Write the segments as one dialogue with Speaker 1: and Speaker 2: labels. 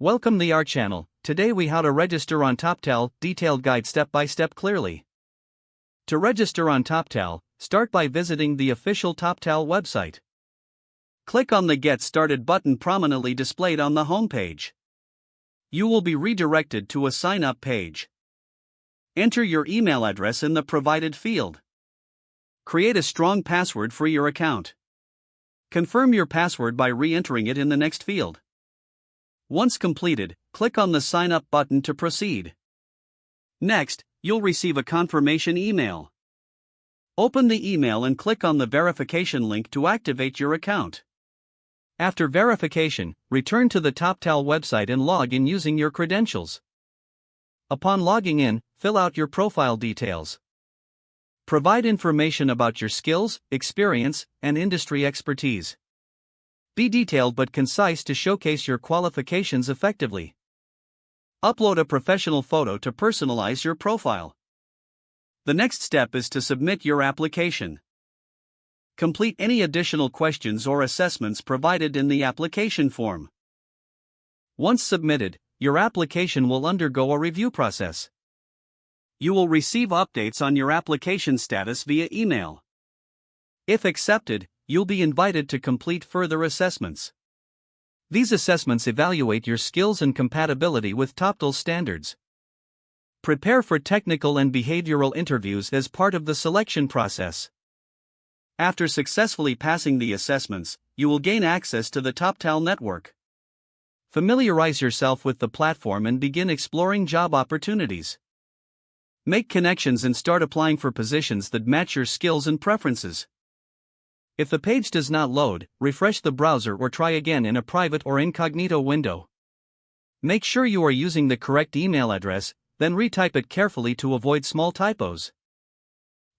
Speaker 1: Welcome to our channel. Today we how to register on Toptal, detailed guide step by step clearly. To register on Toptal, start by visiting the official Toptal website. Click on the Get Started button prominently displayed on the homepage. You will be redirected to a sign up page. Enter your email address in the provided field. Create a strong password for your account. Confirm your password by re-entering it in the next field. Once completed, click on the Sign Up button to proceed. Next, you'll receive a confirmation email. Open the email and click on the verification link to activate your account. After verification, return to the Toptal website and log in using your credentials. Upon logging in, fill out your profile details. Provide information about your skills, experience, and industry expertise. Be detailed but concise to showcase your qualifications effectively. Upload a professional photo to personalize your profile. The next step is to submit your application. Complete any additional questions or assessments provided in the application form. Once submitted, your application will undergo a review process. You will receive updates on your application status via email. If accepted, you'll be invited to complete further assessments. These assessments evaluate your skills and compatibility with Toptal standards. Prepare for technical and behavioral interviews as part of the selection process. After successfully passing the assessments, you will gain access to the Toptal network. Familiarize yourself with the platform and begin exploring job opportunities. Make connections and start applying for positions that match your skills and preferences. If the page does not load, refresh the browser or try again in a private or incognito window. Make sure you are using the correct email address, then retype it carefully to avoid small typos.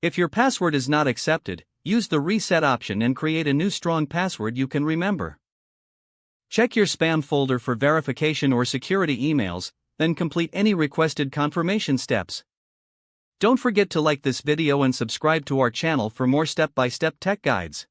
Speaker 1: If your password is not accepted, use the reset option and create a new strong password you can remember. Check your spam folder for verification or security emails, then complete any requested confirmation steps. Don't forget to like this video and subscribe to our channel for more step-by-step tech guides.